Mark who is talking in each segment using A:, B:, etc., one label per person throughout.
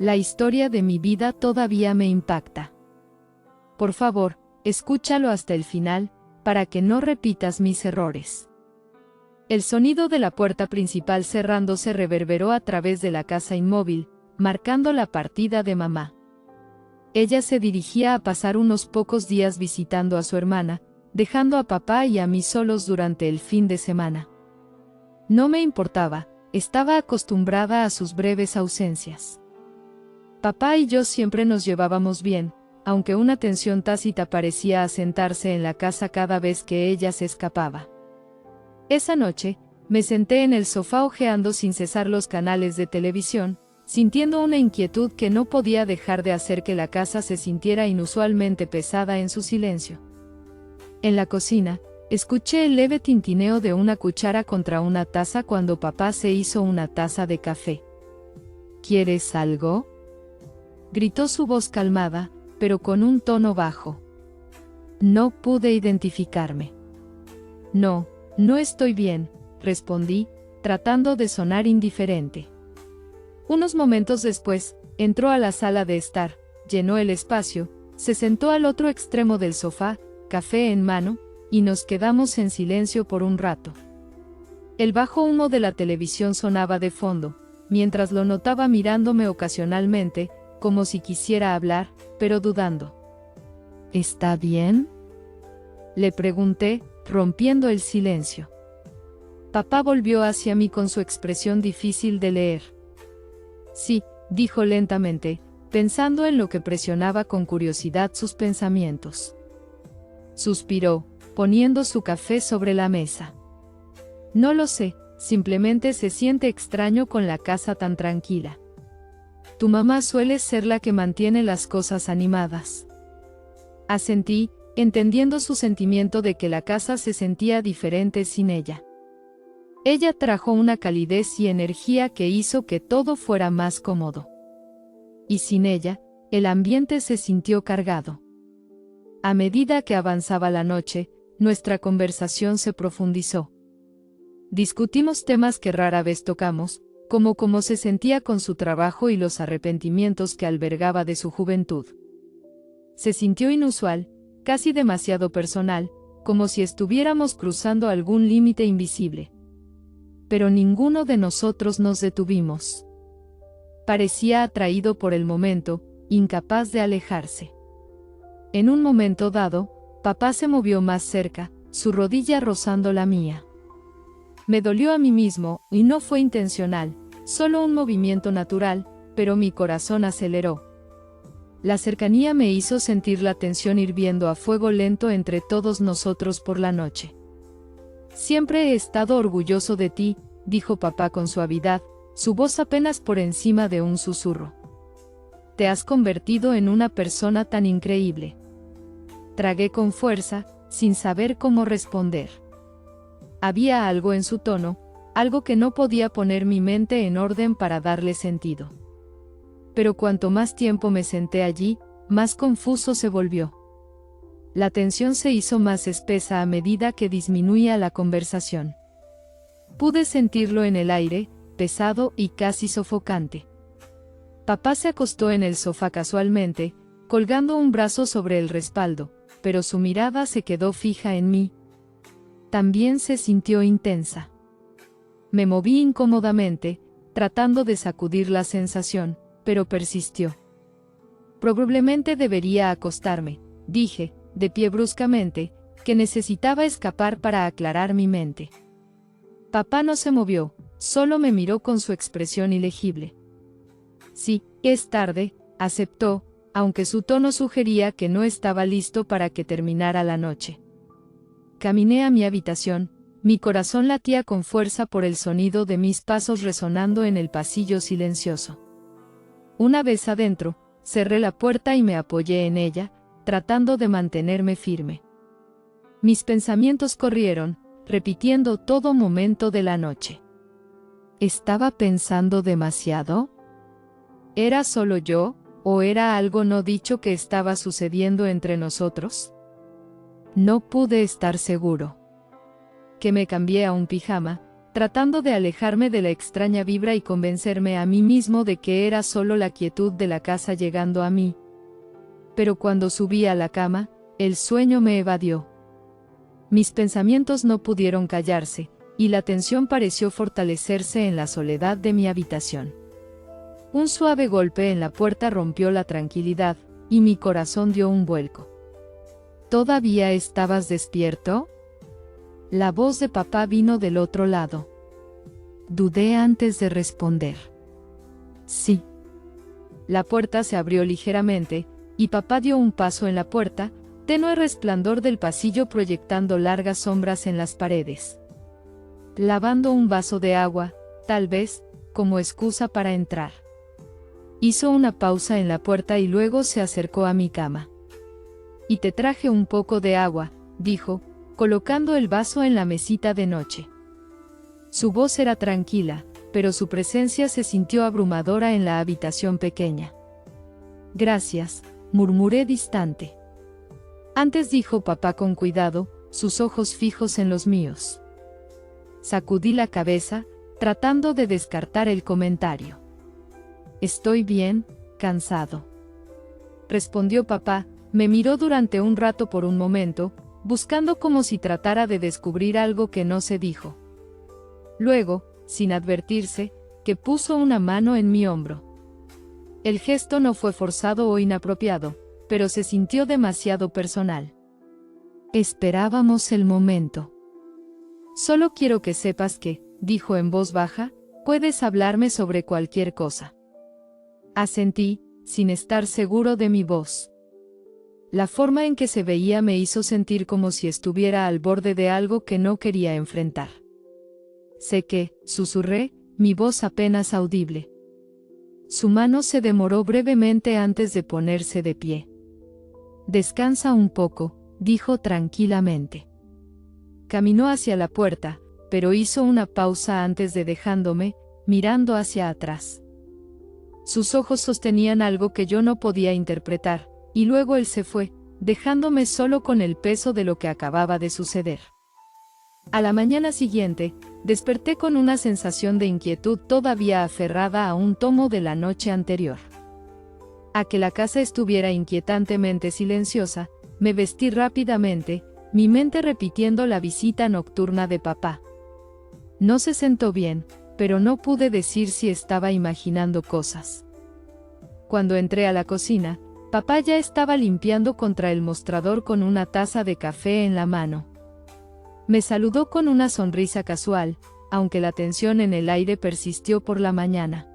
A: La historia de mi vida todavía me impacta. Por favor, escúchalo hasta el final, para que no repitas mis errores. El sonido de la puerta principal cerrándose reverberó a través de la casa inmóvil, marcando la partida de mamá. Ella se dirigía a pasar unos pocos días visitando a su hermana, dejando a papá y a mí solos durante el fin de semana. No me importaba, estaba acostumbrada a sus breves ausencias. Papá y yo siempre nos llevábamos bien, aunque una tensión tácita parecía asentarse en la casa cada vez que ella se escapaba. Esa noche, me senté en el sofá hojeando sin cesar los canales de televisión, sintiendo una inquietud que no podía dejar de hacer que la casa se sintiera inusualmente pesada en su silencio. En la cocina, escuché el leve tintineo de una cuchara contra una taza cuando papá se hizo una taza de café. ¿Quieres algo?, gritó su voz calmada, pero con un tono bajo. No pude identificarme. No, no estoy bien, respondí, tratando de sonar indiferente. Unos momentos después, entró a la sala de estar, llenó el espacio, se sentó al otro extremo del sofá, café en mano, y nos quedamos en silencio por un rato. El bajo humo de la televisión sonaba de fondo, mientras lo notaba mirándome ocasionalmente, como si quisiera hablar, pero dudando. ¿Está bien?, le pregunté, rompiendo el silencio. Papá volvió hacia mí con su expresión difícil de leer. Sí, dijo lentamente, pensando en lo que presionaba con curiosidad sus pensamientos. Suspiró, poniendo su café sobre la mesa. No lo sé, simplemente se siente extraño con la casa tan tranquila. Tu mamá suele ser la que mantiene las cosas animadas. Asentí, entendiendo su sentimiento de que la casa se sentía diferente sin ella. Ella trajo una calidez y energía que hizo que todo fuera más cómodo. Y sin ella, el ambiente se sintió cargado. A medida que avanzaba la noche, nuestra conversación se profundizó. Discutimos temas que rara vez tocamos, como cómo se sentía con su trabajo y los arrepentimientos que albergaba de su juventud. Se sintió inusual, casi demasiado personal, como si estuviéramos cruzando algún límite invisible. Pero ninguno de nosotros nos detuvimos. Parecía atraído por el momento, incapaz de alejarse. En un momento dado, papá se movió más cerca, su rodilla rozando la mía. Me dolió a mí mismo, y no fue intencional, solo un movimiento natural, pero mi corazón aceleró. La cercanía me hizo sentir la tensión hirviendo a fuego lento entre todos nosotros por la noche. Siempre he estado orgulloso de ti, dijo papá con suavidad, su voz apenas por encima de un susurro. Te has convertido en una persona tan increíble. Tragué con fuerza, sin saber cómo responder. Había algo en su tono, algo que no podía poner mi mente en orden para darle sentido. Pero cuanto más tiempo me senté allí, más confuso se volvió. La tensión se hizo más espesa a medida que disminuía la conversación. Pude sentirlo en el aire, pesado y casi sofocante. Papá se acostó en el sofá casualmente, colgando un brazo sobre el respaldo, pero su mirada se quedó fija en mí. También se sintió intensa. Me moví incómodamente, tratando de sacudir la sensación, pero persistió. Probablemente debería acostarme, dije, de pie bruscamente, que necesitaba escapar para aclarar mi mente. Papá no se movió, solo me miró con su expresión ilegible. Sí, es tarde, aceptó, aunque su tono sugería que no estaba listo para que terminara la noche. Caminé a mi habitación, mi corazón latía con fuerza por el sonido de mis pasos resonando en el pasillo silencioso. Una vez adentro, cerré la puerta y me apoyé en ella, tratando de mantenerme firme. Mis pensamientos corrieron, repitiendo todo momento de la noche. ¿Estaba pensando demasiado? ¿Era solo yo, o era algo no dicho que estaba sucediendo entre nosotros? No pude estar seguro. Que me cambié a un pijama, tratando de alejarme de la extraña vibra y convencerme a mí mismo de que era solo la quietud de la casa llegando a mí. Pero cuando subí a la cama, el sueño me evadió. Mis pensamientos no pudieron callarse, y la tensión pareció fortalecerse en la soledad de mi habitación. Un suave golpe en la puerta rompió la tranquilidad, y mi corazón dio un vuelco. ¿Todavía estabas despierto? La voz de papá vino del otro lado. Dudé antes de responder. Sí. La puerta se abrió ligeramente, y papá dio un paso en la puerta, tenue resplandor del pasillo proyectando largas sombras en las paredes. Lavando un vaso de agua, tal vez, como excusa para entrar. Hizo una pausa en la puerta y luego se acercó a mi cama. Y te traje un poco de agua, dijo, colocando el vaso en la mesita de noche. Su voz era tranquila, pero su presencia se sintió abrumadora en la habitación pequeña. Gracias, murmuré distante. Antes, dijo papá con cuidado, sus ojos fijos en los míos. Sacudí la cabeza, tratando de descartar el comentario. Estoy bien, cansado. Respondió papá, me miró durante un rato por un momento, buscando como si tratara de descubrir algo que no se dijo. Luego, sin advertirse, que puso una mano en mi hombro. El gesto no fue forzado o inapropiado, pero se sintió demasiado personal. Esperábamos el momento. Solo quiero que sepas que, dijo en voz baja, puedes hablarme sobre cualquier cosa. Asentí, sin estar seguro de mi voz. La forma en que se veía me hizo sentir como si estuviera al borde de algo que no quería enfrentar. Sé que, susurré, mi voz apenas audible. Su mano se demoró brevemente antes de ponerse de pie. Descansa un poco, dijo tranquilamente. Caminó hacia la puerta, pero hizo una pausa antes de dejándome, mirando hacia atrás. Sus ojos sostenían algo que yo no podía interpretar, y luego él se fue, dejándome solo con el peso de lo que acababa de suceder. A la mañana siguiente, desperté con una sensación de inquietud todavía aferrada a un tomo de la noche anterior. A que la casa estuviera inquietantemente silenciosa, me vestí rápidamente, mi mente repitiendo la visita nocturna de papá. No se sentó bien, pero no pude decir si estaba imaginando cosas. Cuando entré a la cocina, papá ya estaba limpiando contra el mostrador con una taza de café en la mano. Me saludó con una sonrisa casual, aunque la tensión en el aire persistió por la mañana.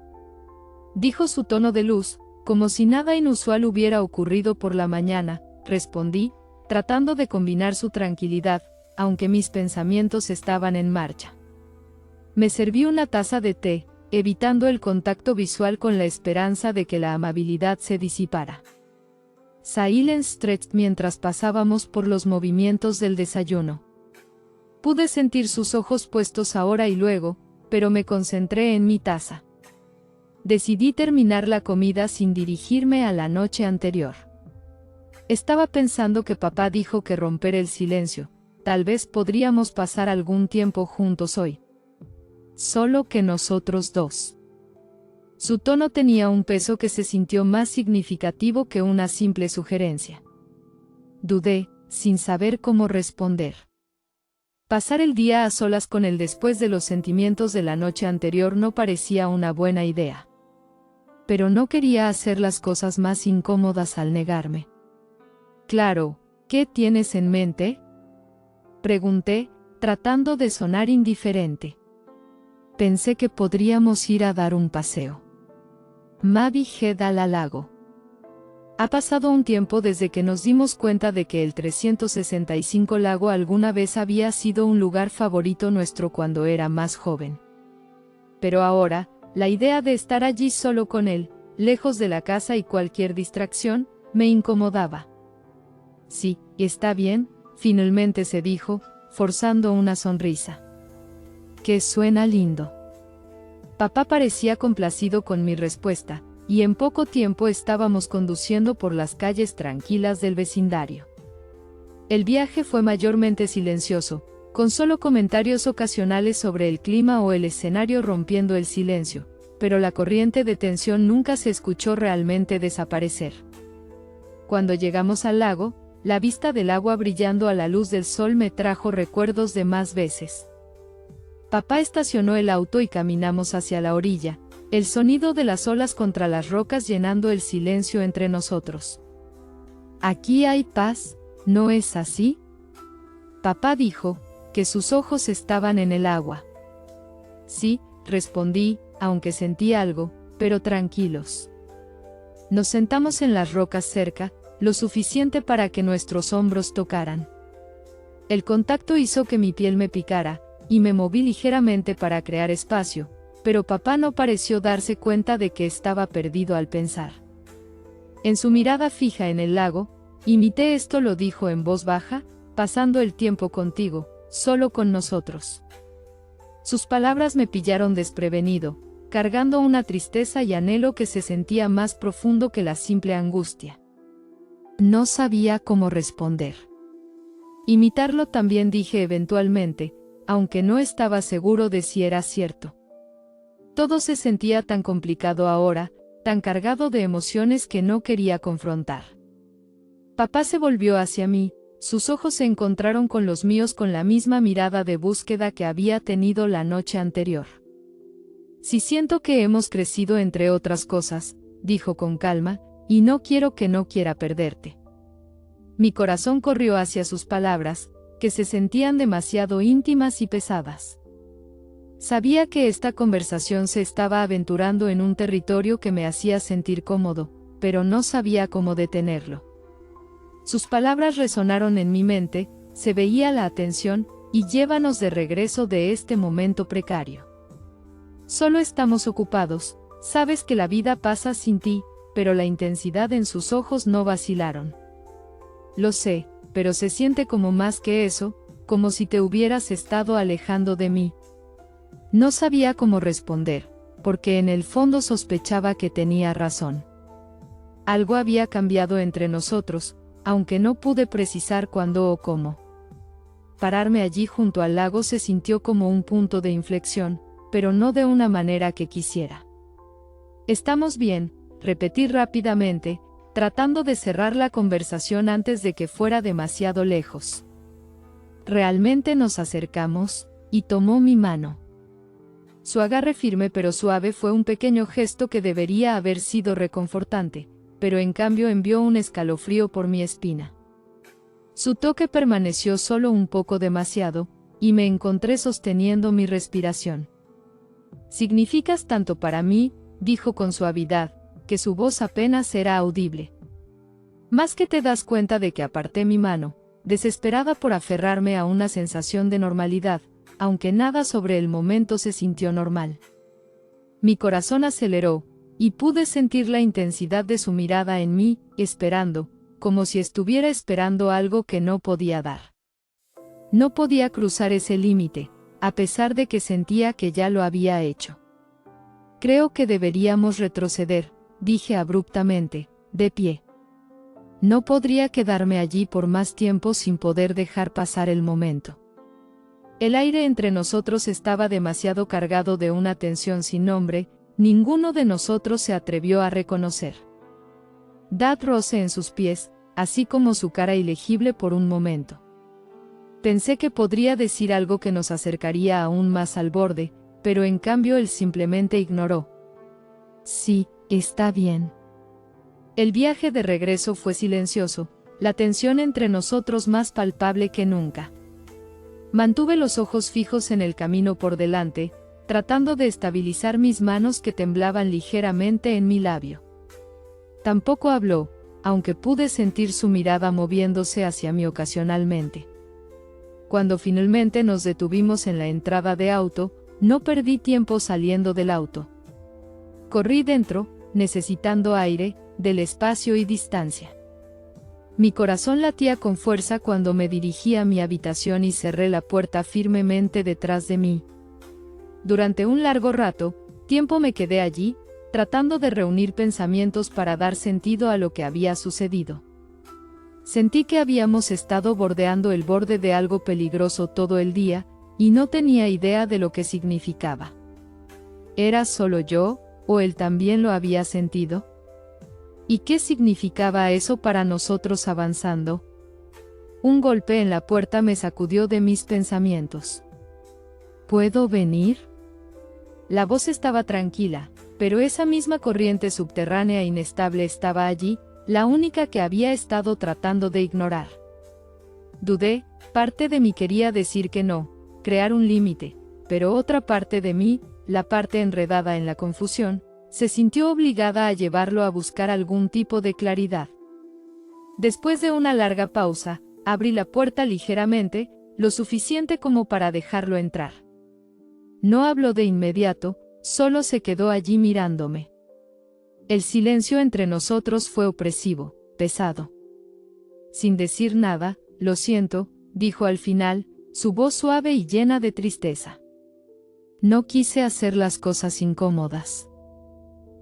A: Dijo su tono de luz, como si nada inusual hubiera ocurrido por la mañana, respondí, tratando de combinar su tranquilidad, aunque mis pensamientos estaban en marcha. Me serví una taza de té, evitando el contacto visual con la esperanza de que la amabilidad se disipara. Silence stretched mientras pasábamos por los movimientos del desayuno. Pude sentir sus ojos puestos ahora y luego, pero me concentré en mi taza. Decidí terminar la comida sin dirigirme a la noche anterior. Estaba pensando que papá dijo que romper el silencio, tal vez podríamos pasar algún tiempo juntos hoy. Solo que nosotros dos. Su tono tenía un peso que se sintió más significativo que una simple sugerencia. Dudé, sin saber cómo responder. Pasar el día a solas con él después de los sentimientos de la noche anterior no parecía una buena idea. Pero no quería hacer las cosas más incómodas al negarme. Claro, ¿qué tienes en mente? Pregunté, tratando de sonar indiferente. Pensé que podríamos ir a dar un paseo. Maybe head al lago. Ha pasado un tiempo desde que nos dimos cuenta de que el 365 lago alguna vez había sido un lugar favorito nuestro cuando era más joven. Pero ahora, la idea de estar allí solo con él, lejos de la casa y cualquier distracción, me incomodaba. Sí, está bien, finalmente se dijo, forzando una sonrisa. Que suena lindo. Papá parecía complacido con mi respuesta, y en poco tiempo estábamos conduciendo por las calles tranquilas del vecindario. El viaje fue mayormente silencioso, con solo comentarios ocasionales sobre el clima o el escenario rompiendo el silencio, pero la corriente de tensión nunca se escuchó realmente desaparecer. Cuando llegamos al lago, la vista del agua brillando a la luz del sol me trajo recuerdos de más veces. Papá estacionó el auto y caminamos hacia la orilla, el sonido de las olas contra las rocas llenando el silencio entre nosotros. Aquí hay paz, ¿no es así? Papá dijo, que sus ojos estaban en el agua. Sí, respondí, aunque sentí algo, pero tranquilos. Nos sentamos en las rocas cerca, lo suficiente para que nuestros hombros tocaran. El contacto hizo que mi piel me picara, y me moví ligeramente para crear espacio, pero papá no pareció darse cuenta de que estaba perdido al pensar. En su mirada fija en el lago, imité esto, lo dijo en voz baja, pasando el tiempo contigo, solo con nosotros. Sus palabras me pillaron desprevenido, cargando una tristeza y anhelo que se sentía más profundo que la simple angustia. No sabía cómo responder. Imitarlo también, dije eventualmente, aunque no estaba seguro de si era cierto. Todo se sentía tan complicado ahora, tan cargado de emociones que no quería confrontar. Papá se volvió hacia mí, sus ojos se encontraron con los míos con la misma mirada de búsqueda que había tenido la noche anterior. Sí, siento que hemos crecido entre otras cosas, dijo con calma, y no quiera perderte. Mi corazón corrió hacia sus palabras, que se sentían demasiado íntimas y pesadas. Sabía que esta conversación se estaba aventurando en un territorio que me hacía sentir cómodo, pero no sabía cómo detenerlo. Sus palabras resonaron en mi mente, se veía la atención, y llévanos de regreso de este momento precario. Solo estamos ocupados, sabes que la vida pasa sin ti, pero la intensidad en sus ojos no vacilaron. Lo sé, pero se siente como más que eso, como si te hubieras estado alejando de mí. No sabía cómo responder, porque en el fondo sospechaba que tenía razón. Algo había cambiado entre nosotros, aunque no pude precisar cuándo o cómo. Pararme allí junto al lago se sintió como un punto de inflexión, pero no de una manera que quisiera. Estamos bien, repetí rápidamente, tratando de cerrar la conversación antes de que fuera demasiado lejos. Realmente nos acercamos, y tomó mi mano. Su agarre firme pero suave fue un pequeño gesto que debería haber sido reconfortante, pero en cambio envió un escalofrío por mi espina. Su toque permaneció solo un poco demasiado, y me encontré sosteniendo mi respiración. Significas tanto para mí, dijo con suavidad, que su voz apenas era audible. Más que te das cuenta de que aparté mi mano, desesperada por aferrarme a una sensación de normalidad, aunque nada sobre el momento se sintió normal. Mi corazón aceleró, y pude sentir la intensidad de su mirada en mí, esperando, como si estuviera esperando algo que no podía dar. No podía cruzar ese límite, a pesar de que sentía que ya lo había hecho. Creo que deberíamos retroceder, dije abruptamente, de pie. No podría quedarme allí por más tiempo sin poder dejar pasar el momento. El aire entre nosotros estaba demasiado cargado de una tensión sin nombre, ninguno de nosotros se atrevió a reconocer. Dad roce en sus pies, así como su cara ilegible por un momento. Pensé que podría decir algo que nos acercaría aún más al borde, pero en cambio él simplemente ignoró. Sí, está bien. El viaje de regreso fue silencioso, la tensión entre nosotros más palpable que nunca. Mantuve los ojos fijos en el camino por delante, tratando de estabilizar mis manos que temblaban ligeramente en mi labio. Tampoco habló, aunque pude sentir su mirada moviéndose hacia mí ocasionalmente. Cuando finalmente nos detuvimos en la entrada de auto, no perdí tiempo saliendo del auto. Corrí dentro, necesitando aire, del espacio y distancia. Mi corazón latía con fuerza cuando me dirigí a mi habitación y cerré la puerta firmemente detrás de mí. Durante un largo tiempo me quedé allí, tratando de reunir pensamientos para dar sentido a lo que había sucedido. Sentí que habíamos estado bordeando el borde de algo peligroso todo el día, y no tenía idea de lo que significaba. ¿Era solo yo, o él también lo había sentido? ¿Y qué significaba eso para nosotros avanzando? Un golpe en la puerta me sacudió de mis pensamientos. ¿Puedo venir? La voz estaba tranquila, pero esa misma corriente subterránea inestable estaba allí, la única que había estado tratando de ignorar. Dudé, parte de mí quería decir que no, crear un límite, pero otra parte de mí, la parte enredada en la confusión, se sintió obligada a llevarlo a buscar algún tipo de claridad. Después de una larga pausa, abrí la puerta ligeramente, lo suficiente como para dejarlo entrar. No habló de inmediato, solo se quedó allí mirándome. El silencio entre nosotros fue opresivo, pesado. Sin decir nada, lo siento, dijo al final, su voz suave y llena de tristeza. No quise hacer las cosas incómodas.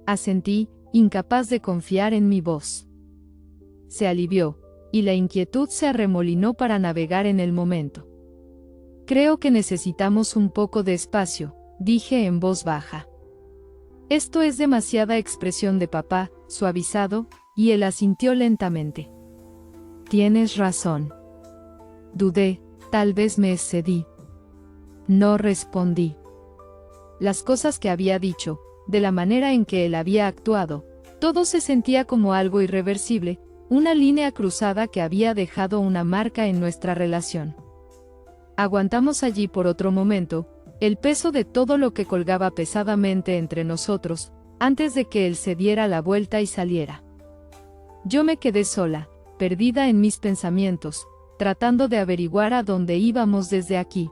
A: Asentí, incapaz de confiar en mi voz. Se alivió, y la inquietud se arremolinó para navegar en el momento. Creo que necesitamos un poco de espacio, dije en voz baja. Esto es demasiada expresión de papá, suavizado, y él asintió lentamente. Tienes razón. Dudé, tal vez me excedí. No respondí. Las cosas que había dicho, de la manera en que él había actuado, todo se sentía como algo irreversible, una línea cruzada que había dejado una marca en nuestra relación. Aguantamos allí por otro momento, el peso de todo lo que colgaba pesadamente entre nosotros, antes de que él se diera la vuelta y saliera. Yo me quedé sola, perdida en mis pensamientos, tratando de averiguar a dónde íbamos desde aquí.